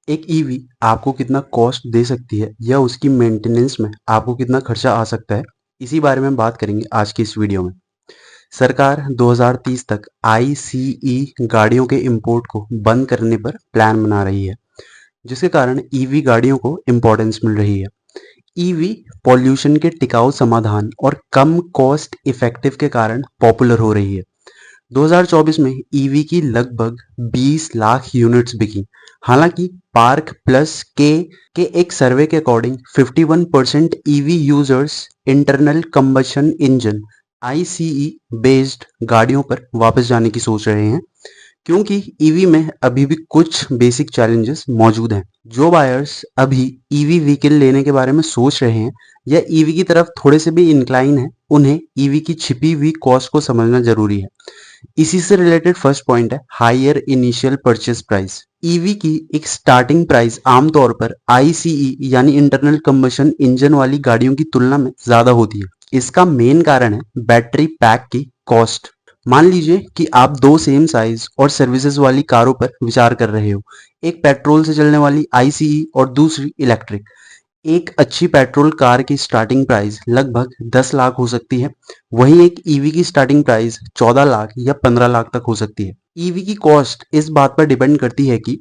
एक ईवी आपको कितना कॉस्ट दे सकती है या उसकी मेंटेनेंस में आपको कितना खर्चा आ सकता है, इसी बारे में बात करेंगे आज की इस वीडियो में। सरकार 2030 तक आईसीई गाड़ियों के इंपोर्ट को बंद करने पर प्लान बना रही है, जिसके कारण ईवी गाड़ियों को इम्पोर्टेंस मिल रही है। ईवी पॉल्यूशन के टिकाऊ समाधान और कम कॉस्ट इफेक्टिव के कारण पॉपुलर हो रही है। 2024 में ईवी की लगभग 20 लाख यूनिट्स बिकी। हालांकि पार्क प्लस के एक सर्वे के according 51% EV users internal combustion engine ICE based गाड़ियों पर वापस जाने की सोच रहे हैं, क्योंकि ईवी में अभी भी कुछ बेसिक चैलेंजेस मौजूद हैं। जो बायर्स अभी ईवी व्हीकल लेने के बारे में सोच रहे हैं या ईवी की तरफ थोड़े से भी इंक्लाइन है, उन्हें ईवी की छिपी हुई कॉस्ट को समझना जरूरी है। इसी से रिलेटेड फर्स्ट पॉइंट है higher initial purchase price. EV की एक स्टार्टिंग प्राइस आमतौर पर आईसीई यानी इंटरनल कंबशन इंजन वाली गाड़ियों की तुलना में ज्यादा होती है। इसका मेन कारण है बैटरी पैक की कॉस्ट। मान लीजिए कि आप दो सेम साइज और सर्विसेज वाली कारों पर विचार कर रहे हो, एक पेट्रोल से चलने वाली आईसीई और दूसरी इलेक्ट्रिक। एक अच्छी पेट्रोल कार की स्टार्टिंग प्राइस लगभग 10 लाख हो सकती है, वहीं एक ईवी की स्टार्टिंग प्राइस 14 लाख या 15 लाख तक हो सकती है। ईवी की कॉस्ट इस बात पर डिपेंड करती है कि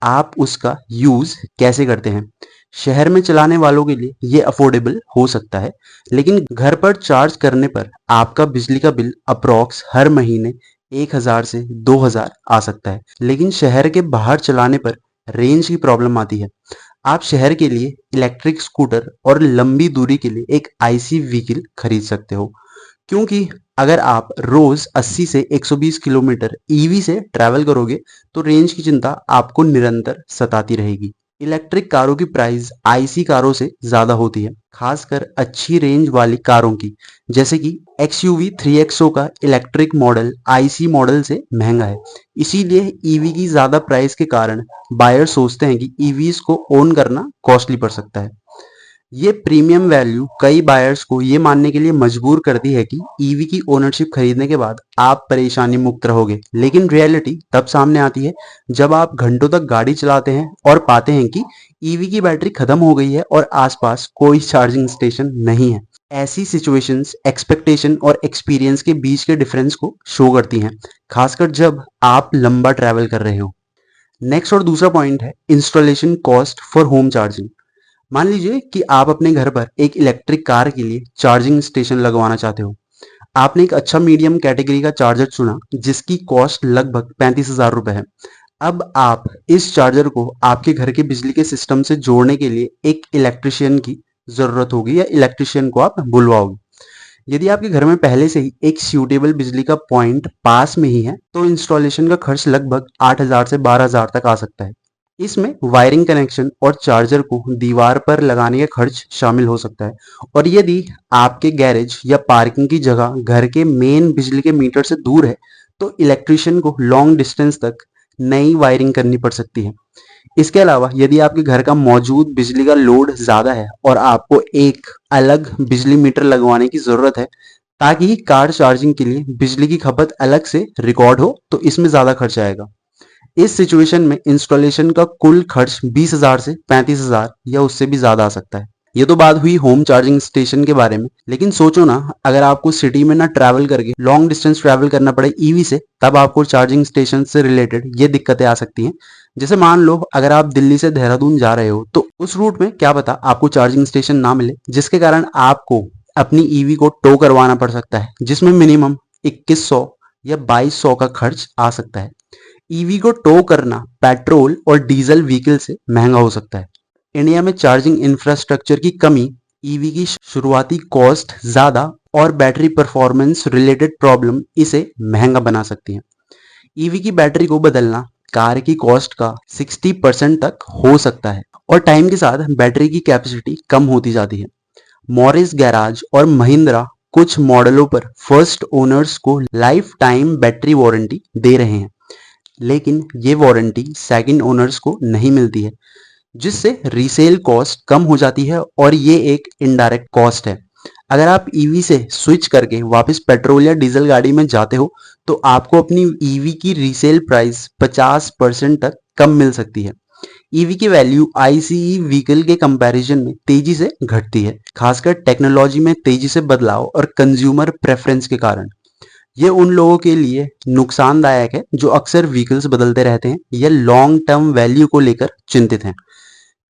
आप उसका यूज कैसे करते हैं। शहर में चलाने वालों के लिए ये अफोर्डेबल हो सकता है, लेकिन घर पर चार्ज करने पर आपका बिजली का बिल अप्रॉक्स हर महीने 1000 से 2000 आ सकता है। लेकिन शहर के बाहर चलाने पर रेंज की प्रॉब्लम आती है। आप शहर के लिए इलेक्ट्रिक स्कूटर और लंबी दूरी के लिए एक आईसी व्हीकल खरीद सकते हो, क्योंकि अगर आप रोज 80 से 120 किलोमीटर ईवी से ट्रैवल करोगे तो रेंज की चिंता आपको निरंतर सताती रहेगी। इलेक्ट्रिक कारों की प्राइस आईसी कारों से ज्यादा होती है, खासकर अच्छी रेंज वाली कारों की, जैसे कि XUV 3XO का इलेक्ट्रिक मॉडल आईसी मॉडल से महंगा है। इसीलिए ईवी की ज्यादा प्राइस के कारण बायर सोचते हैं कि ईवीज को ओन करना कॉस्टली पड़ सकता है। ये प्रीमियम वैल्यू कई बायर्स को ये मानने के लिए मजबूर करती है कि ईवी की ओनरशिप खरीदने के बाद आप परेशानी मुक्त रहोगे, लेकिन रियलिटी तब सामने आती है जब आप घंटों तक गाड़ी चलाते हैं और पाते हैं कि ईवी की बैटरी खत्म हो गई है और आसपास कोई चार्जिंग स्टेशन नहीं है। ऐसी सिचुएशंस एक्सपेक्टेशन और एक्सपीरियंस के बीच के डिफरेंस को शो करती हैं, खासकर जब आप लंबा ट्रैवल कर रहे हो। नेक्स्ट और दूसरा पॉइंट है installation cost for home charging. मान लीजिए कि आप अपने घर पर एक इलेक्ट्रिक कार के लिए चार्जिंग स्टेशन लगवाना चाहते हो। आपने एक अच्छा मीडियम कैटेगरी का चार्जर चुना, जिसकी कॉस्ट लगभग 35,000 रुपए है। अब आप इस चार्जर को आपके घर के बिजली के सिस्टम से जोड़ने के लिए एक इलेक्ट्रिशियन की जरूरत होगी या इलेक्ट्रिशियन को आप बुलवाओगे। यदि आपके घर में पहले से ही एक सूटेबल बिजली का पॉइंट पास में ही है, तो इंस्टॉलेशन का खर्च लगभग 8,000 से 12,000 तक आ सकता है। इसमें वायरिंग कनेक्शन और चार्जर को दीवार पर लगाने का खर्च शामिल हो सकता है। और यदि आपके गैरेज या पार्किंग की जगह घर के मेन बिजली के मीटर से दूर है, तो इलेक्ट्रिशियन को लॉन्ग डिस्टेंस तक नई वायरिंग करनी पड़ सकती है। इसके अलावा यदि आपके घर का मौजूद बिजली का लोड ज्यादा है और आपको एक अलग बिजली मीटर लगवाने की जरूरत है, ताकि कार चार्जिंग के लिए बिजली की खपत अलग से रिकॉर्ड हो, तो इसमें ज्यादा खर्च आएगा। इस सिचुएशन में इंस्टॉलेशन का कुल खर्च 20,000 से 35,000 या उससे भी ज्यादा आ सकता है। ये तो बात हुई होम चार्जिंग स्टेशन के बारे में, लेकिन सोचो ना, अगर आपको सिटी में ना ट्रैवल करके लॉन्ग डिस्टेंस ट्रैवल करना पड़े ईवी से, तब आपको चार्जिंग स्टेशन से रिलेटेड ये दिक्कतें आ सकती हैं। जैसे मान लो अगर आप दिल्ली से देहरादून जा रहे हो, तो उस रूट में क्या पता आपको चार्जिंग स्टेशन ना मिले, जिसके कारण आपको अपनी ईवी को टो करवाना पड़ सकता है, जिसमें मिनिमम 2100 या 2200 का खर्च आ सकता है। ईवी को टो करना पेट्रोल और डीजल व्हीकल से महंगा हो सकता है। इंडिया में चार्जिंग इंफ्रास्ट्रक्चर की कमी, ईवी की शुरुआती कॉस्ट ज्यादा और बैटरी परफॉर्मेंस रिलेटेड प्रॉब्लम इसे महंगा बना सकती है। ईवी की बैटरी को बदलना कार की कॉस्ट का 60% तक हो सकता है और टाइम के साथ बैटरी की कैपेसिटी कम होती जाती है। मॉरिस गैराज और महिंद्रा कुछ मॉडलों पर फर्स्ट ओनर्स को लाइफ टाइम बैटरी वारंटी दे रहे हैं, लेकिन ये वारंटी सेकंड ओनर्स को नहीं मिलती है, जिससे रीसेल कॉस्ट कम हो जाती है और ये एक इनडायरेक्ट कॉस्ट है। अगर आप ईवी से स्विच करके वापस पेट्रोल या डीजल गाड़ी में जाते हो, तो आपको अपनी ईवी की रीसेल प्राइस 50% तक कम मिल सकती है। ईवी की वैल्यू आईसीई व्हीकल के कंपैरिजन में तेजी से घटती है, खासकर टेक्नोलॉजी में तेजी से बदलाव और कंज्यूमर प्रेफरेंस के कारण। ये उन लोगों के लिए नुकसानदायक है जो अक्सर व्हीकल्स बदलते रहते हैं या लॉन्ग टर्म वैल्यू को लेकर चिंतित हैं।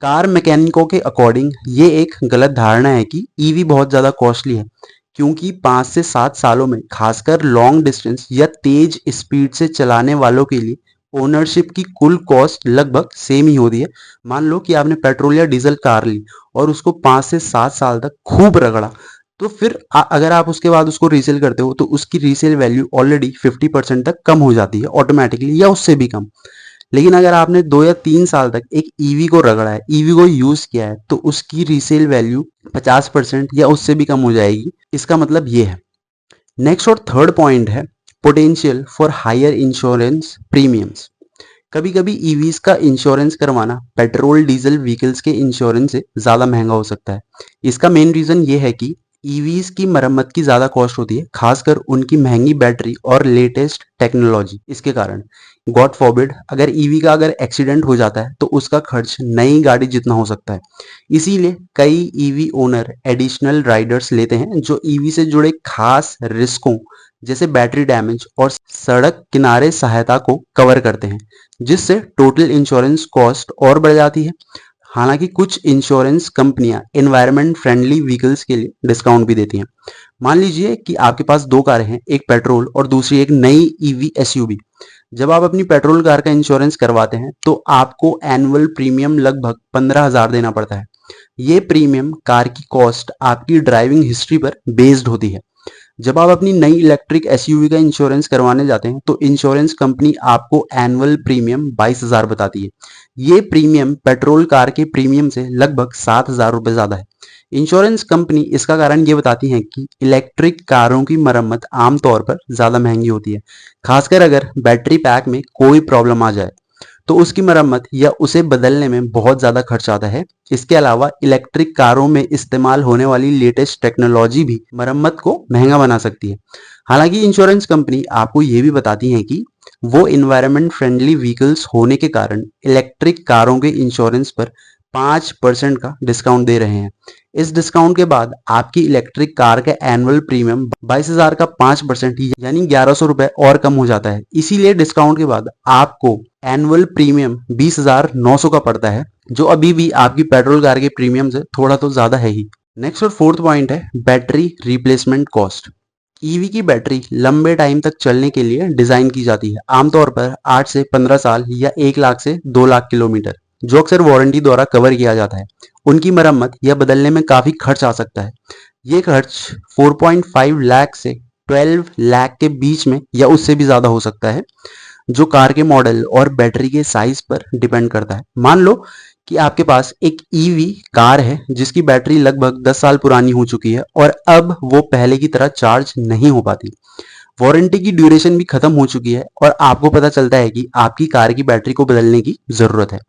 कार मैकेनिकों के अकॉर्डिंग ये एक गलत धारणा है कि ईवी बहुत ज़्यादा कॉस्टली है, क्योंकि 5 से 7 सालों में खासकर लॉन्ग डिस्टेंस या तेज स्पीड से चलाने वालों के लिए ओनरशिप की कुल कॉस्ट लगभग सेम ही होती है। मान लो कि आपने पेट्रोल या डीजल कार ली और उसको 5 से 7 साल तक खूब रगड़ा, तो फिर अगर आप उसके बाद उसको रीसेल करते हो तो उसकी रीसेल वैल्यू ऑलरेडी 50% तक कम हो जाती है ऑटोमेटिकली या उससे भी कम। लेकिन अगर आपने 2 या 3 साल तक एक ईवी को रगड़ा है, ईवी को यूज किया है, तो उसकी रीसेल वैल्यू 50% या उससे भी कम हो जाएगी। इसका मतलब ये है। नेक्स्ट और थर्ड पॉइंट है potential for higher insurance premiums. कभी कभी ईवीज का इंश्योरेंस करवाना पेट्रोल डीजल व्हीकल्स के इंश्योरेंस से ज़्यादा महंगा हो सकता है। इसका मेन रीज़न ये है कि ईवीज की मरम्मत की ज़्यादा कॉस्ट होती है, खासकर उनकी महंगी बैटरी और लेटेस्ट टेक्नोलॉजी। इसके कारण गॉड फॉरबिड अगर ईवी का अगर एक्सीडेंट हो जाता है तो उसका खर्च नई गाड़ी जितना हो सकता है। इसीलिए कई ईवी ओनर एडिशनल राइडर्स लेते हैं जो ईवी से जुड़े खास रिस्कों जैसे बैटरी डैमेज और सड़क किनारे सहायता को कवर करते हैं, जिससे टोटल इंश्योरेंस कॉस्ट और बढ़ जाती है। हालांकि कुछ इंश्योरेंस कंपनियां एनवायरनमेंट फ्रेंडली व्हीकल्स के लिए डिस्काउंट भी देती हैं। मान लीजिए कि आपके पास दो कारें हैं, एक पेट्रोल और दूसरी एक नई ईवी एसयूवी। जब आप अपनी पेट्रोल कार का इंश्योरेंस करवाते हैं तो आपको एनुअल प्रीमियम लगभग 15,000 देना पड़ता है। ये प्रीमियम कार की कॉस्ट आपकी ड्राइविंग हिस्ट्री पर बेस्ड होती है। जब आप अपनी नई इलेक्ट्रिक एसयूवी का इंश्योरेंस करवाने जाते हैं तो इंश्योरेंस कंपनी आपको एनुअल प्रीमियम 22,000 बताती है। ये प्रीमियम पेट्रोल कार के प्रीमियम से लगभग 7,000 रुपये ज्यादा है। इंश्योरेंस कंपनी इसका कारण ये बताती है कि इलेक्ट्रिक कारों की मरम्मत आमतौर पर ज्यादा महंगी होती है, खासकर अगर बैटरी पैक में कोई प्रॉब्लम आ जाए तो उसकी मरम्मत या उसे बदलने में बहुत ज्यादा खर्च आता है। इसके अलावा इलेक्ट्रिक कारों में इस्तेमाल होने वाली लेटेस्ट टेक्नोलॉजी भी मरम्मत को महंगा बना सकती है। हालांकि इंश्योरेंस कंपनी आपको ये भी बताती है कि वो इन्वायरमेंट फ्रेंडली व्हीकल्स होने के कारण इलेक्ट्रिक कारों के इंश्योरेंस पर 5% का डिस्काउंट दे रहे हैं। इस डिस्काउंट के बाद आपकी इलेक्ट्रिक कार का एनुअल प्रीमियम 22,000 का 5% यानी 1,100 रुपए और कम हो जाता है। इसीलिए डिस्काउंट के बाद आपको एनुअल प्रीमियम 20,900 का पड़ता है, जो अभी भी आपकी पेट्रोल कार के प्रीमियम से थोड़ा तो ज्यादा है ही। नेक्स्ट और फोर्थ पॉइंट है बैटरी रिप्लेसमेंट कॉस्ट। ईवी की बैटरी लंबे टाइम तक चलने के लिए डिजाइन की जाती है, आमतौर पर 8 से 15 साल या 1 लाख से 2 लाख किलोमीटर, जो अक्सर वारंटी द्वारा कवर किया जाता है। उनकी मरम्मत या बदलने में काफी खर्च आ सकता है। ये खर्च 4.5 लाख से 12 लाख के बीच में या उससे भी ज्यादा हो सकता है, जो कार के मॉडल और बैटरी के साइज पर डिपेंड करता है। मान लो कि आपके पास एक ईवी कार है जिसकी बैटरी लगभग 10 साल पुरानी हो चुकी है और अब वो पहले की तरह चार्ज नहीं हो पाती। वारंटी की ड्यूरेशन भी खत्म हो चुकी है और आपको पता चलता है कि आपकी कार की बैटरी को बदलने की जरूरत है।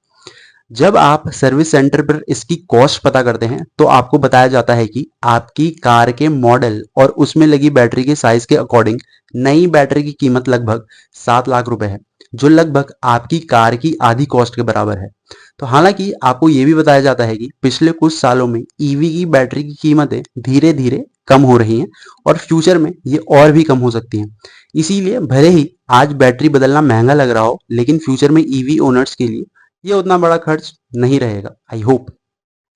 जब आप सर्विस सेंटर पर इसकी कॉस्ट पता करते हैं तो आपको बताया जाता है कि आपकी कार के मॉडल और उसमें लगी बैटरी के साइज के अकॉर्डिंग नई बैटरी की कीमत लगभग 7 लाख रुपए है, जो लगभग आपकी कार की आधी कॉस्ट के बराबर है। तो हालांकि आपको ये भी बताया जाता है कि पिछले कुछ सालों में ईवी की बैटरी की कीमतें धीरे धीरे कम हो रही हैं और फ्यूचर में ये और भी कम हो सकती हैं। इसीलिए भले ही आज बैटरी बदलना महंगा लग रहा हो, लेकिन फ्यूचर में ईवी ओनर्स के लिए ये उतना बड़ा खर्च नहीं रहेगा, आई होप।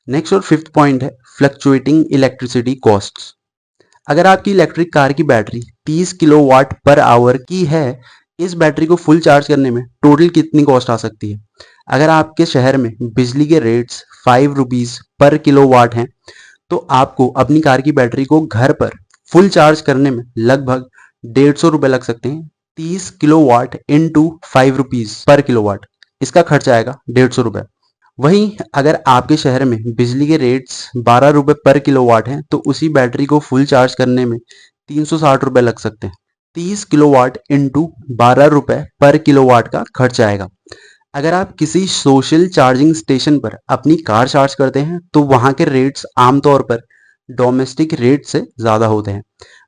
नेक्स्ट और फिफ्थ पॉइंट है फ्लक्चुएटिंग इलेक्ट्रिसिटी कॉस्ट्स। अगर आपकी इलेक्ट्रिक कार की बैटरी 30 किलोवाट पर आवर की है, इस बैटरी को फुल चार्ज करने में टोटल कितनी कॉस्ट आ सकती है? अगर आपके शहर में बिजली के रेट्स 5 रुपीज पर किलोवाट हैं, तो आपको अपनी कार की बैटरी को घर पर फुल चार्ज करने में लगभग 150 रुपए लग सकते हैं। 30 kilowatt into 5 rupees per kilowatt, इसका खर्च आएगा 150 रुपए। वहीं अगर आपके शहर में बिजली के रेट्स 12 रुपए पर किलोवाट हैं, तो उसी बैटरी को फुल चार्ज करने में 360 रुपए लग सकते हैं। 30 किलोवाट इंटू 12 रुपए पर किलोवाट का खर्च आएगा। अगर आप किसी सोशल चार्जिंग स्टेशन पर अपनी कार चार्ज करते हैं तो वहां के रेट्स आमतौर पर डोमेस्टिक रेट से ज्यादा होते हैं।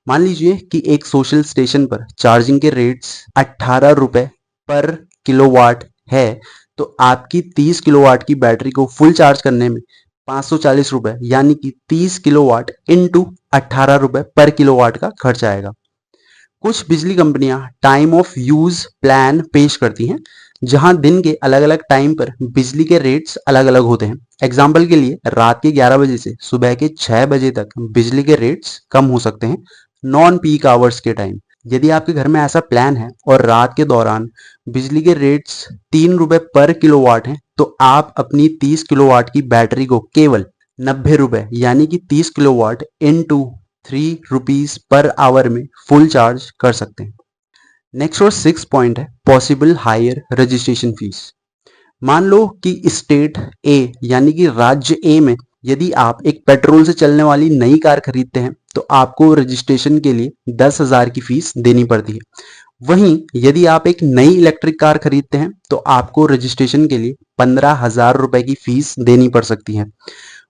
मान लीजिए कि एक सोशल स्टेशन पर चार्जिंग के रेट्स 18 रुपए पर किलोवाट है, तो आपकी 30 किलोवाट की बैटरी को फुल चार्ज करने में 540 रुपए यानी कि 30 किलोवाट इंटू 18 रुपए पर किलोवाट का खर्च आएगा। कुछ बिजली कंपनियां टाइम ऑफ यूज प्लान पेश करती हैं, जहां दिन के अलग अलग टाइम पर बिजली के रेट्स अलग अलग होते हैं। एग्जाम्पल के लिए रात के 11 बजे से सुबह के 6 बजे तक बिजली के रेट्स कम हो सकते हैं नॉन पीक आवर्स के टाइम। यदि आपके घर में ऐसा प्लान है और रात के दौरान बिजली के रेट्स 3 रुपए पर किलोवाट हैं, तो आप अपनी 30 किलोवाट की बैटरी को केवल 90 रुपए यानी कि 30 kilowatt into 3 rupees per hour में फुल चार्ज कर सकते हैं। नेक्स्ट और 6 पॉइंट है पॉसिबल हायर रजिस्ट्रेशन फीस। मान लो कि स्टेट ए यानी कि राज्य ए में यदि आप एक पेट्रोल से चलने वाली नई कार खरीदते हैं तो आपको रजिस्ट्रेशन के लिए 10,000 की फीस देनी पड़ती है। वहीं यदि आप एक नई इलेक्ट्रिक कार खरीदते हैं तो आपको रजिस्ट्रेशन के लिए 15,000 रुपए की फीस देनी पड़ सकती है।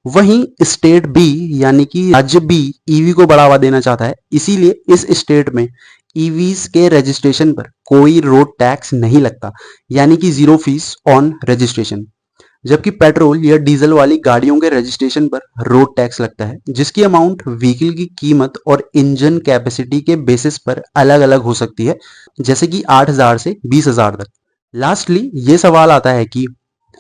वहीं स्टेट बी यानी कि राज्य बी ईवी को बढ़ावा देना चाहता है, इसीलिए इस स्टेट में ईवीज के रजिस्ट्रेशन पर कोई रोड टैक्स नहीं लगता यानी कि जीरो फीस ऑन रजिस्ट्रेशन। जबकि पेट्रोल या डीजल वाली गाड़ियों के रजिस्ट्रेशन पर रोड टैक्स लगता है, जिसकी अमाउंट व्हीकल की कीमत और इंजन कैपेसिटी के बेसिस पर अलग अलग हो सकती है, जैसे कि 8,000 से 20,000 तक। लास्टली ये सवाल आता है कि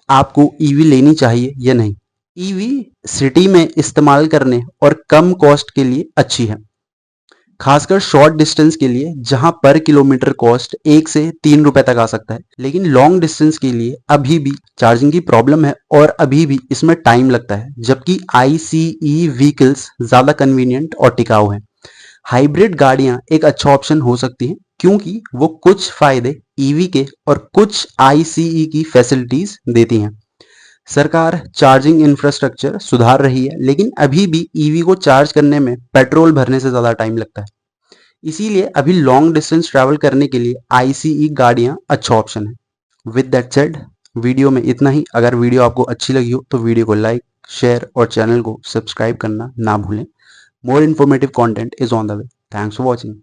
आपको ईवी लेनी चाहिए या नहीं। ईवी सिटी में इस्तेमाल करने और कम कॉस्ट के लिए अच्छी है, खासकर शॉर्ट डिस्टेंस के लिए जहां पर किलोमीटर कॉस्ट 1 से 3 रुपए तक आ सकता है। लेकिन लॉन्ग डिस्टेंस के लिए अभी भी चार्जिंग की प्रॉब्लम है और अभी भी इसमें टाइम लगता है, जबकि आईसीई व्हीकल्स ज्यादा कन्वीनियंट और टिकाऊ हैं। हाइब्रिड गाड़ियां एक अच्छा ऑप्शन हो सकती हैं क्योंकि वो कुछ फायदे ईवी के और कुछ आईसीई की फैसिलिटीज देती हैं। सरकार चार्जिंग इंफ्रास्ट्रक्चर सुधार रही है, लेकिन अभी भी ईवी को चार्ज करने में पेट्रोल भरने से ज्यादा टाइम लगता है। इसीलिए अभी लॉन्ग डिस्टेंस ट्रैवल करने के लिए आईसीई गाड़ियां अच्छा ऑप्शन है। विद दैट सेड, वीडियो में इतना ही। अगर वीडियो आपको अच्छी लगी हो तो वीडियो को लाइक, शेयर और चैनल को सब्सक्राइब करना ना भूलें। More informative content is on the way. Thanks for watching.